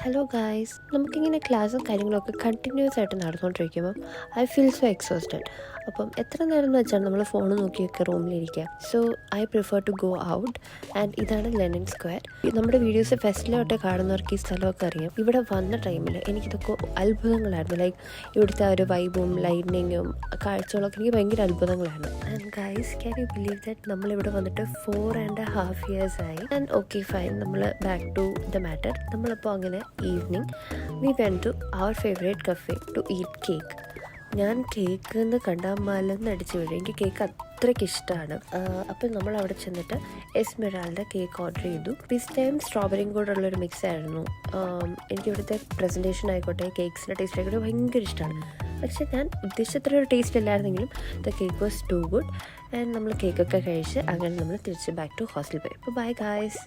Hello guys, നമുക്കിങ്ങനെ ക്ലാസ്സും കാര്യങ്ങളൊക്കെ കണ്ടിന്യൂസ് ആയിട്ട് നടന്നുകൊണ്ടിരിക്കുമ്പോൾ ഐ ഫീൽ സോ എക്സോസ്റ്റഡ്. അപ്പം എത്ര നേരം എന്ന് വെച്ചാൽ നമ്മൾ ഫോൺ നോക്കിയൊക്കെ റൂമിലിരിക്കുക. So I prefer to go out. And ഇതാണ് ലെനിൻ സ്ക്വയർ. നമ്മുടെ വീഡിയോസ് ഫെസ്റ്റിലോട്ട് കാണുന്നവർക്ക് ഈ സ്ഥലമൊക്കെ അറിയാം. ഇവിടെ വന്ന ടൈമിൽ എനിക്കിതൊക്കെ അത്ഭുതങ്ങളായിരുന്നു. ലൈക്ക് ഇവിടുത്തെ ആ ഒരു വൈബും ലൈറ്റിനിങ്ങും കാഴ്ചകളൊക്കെ എനിക്ക് ഭയങ്കര അത്ഭുതങ്ങളാണ്. And guys, can you believe that നമ്മളിവിടെ വന്നിട്ട് 4.5 years ആയി. ആൻഡ് ഓക്കെ ഫൈൻ, നമ്മൾ ബാക്ക് ടു ദ മാറ്റർ. നമ്മളിപ്പോൾ അങ്ങനെ evening we went to our favourite cafe to eat cake. ഞാൻ കേക്ക് എന്ന് കണ്ടാൽ മലന്നടിച്ച് വീഴും. എനിക്ക് കേക്ക് അത്രയ്ക്ക് ഇഷ്ടമാണ്. അപ്പോൾ നമ്മൾ അവിടെ ചെന്നിട്ട് എസ്മെറാൾഡ കേക്ക് ഓർഡർ ചെയ്തു. ദിസ് ടൈം സ്ട്രോബെറിയും കൂടെ ഉള്ളൊരു മിക്സ് ആയിരുന്നു. എനിക്ക് ഇവിടുത്തെ പ്രസൻറ്റേഷൻ ആയിക്കോട്ടെ, കേക്ക്സിൻ്റെ ടേസ്റ്റ് ആയിക്കോട്ടെ ഭയങ്കര ഇഷ്ടമാണ്. പക്ഷേ ഞാൻ ഉദ്ദേശിച്ചത്ര ഒരു ടേസ്റ്റ് ഇല്ലായിരുന്നെങ്കിലും the cake was too good. And നമ്മൾ കേക്കൊക്കെ കഴിച്ച് അങ്ങനെ നമ്മൾ തിരിച്ച് ബാക്ക് ടു ഹോസ്റ്റൽ പോയി. അപ്പോൾ ബൈ ഗായ്സ്.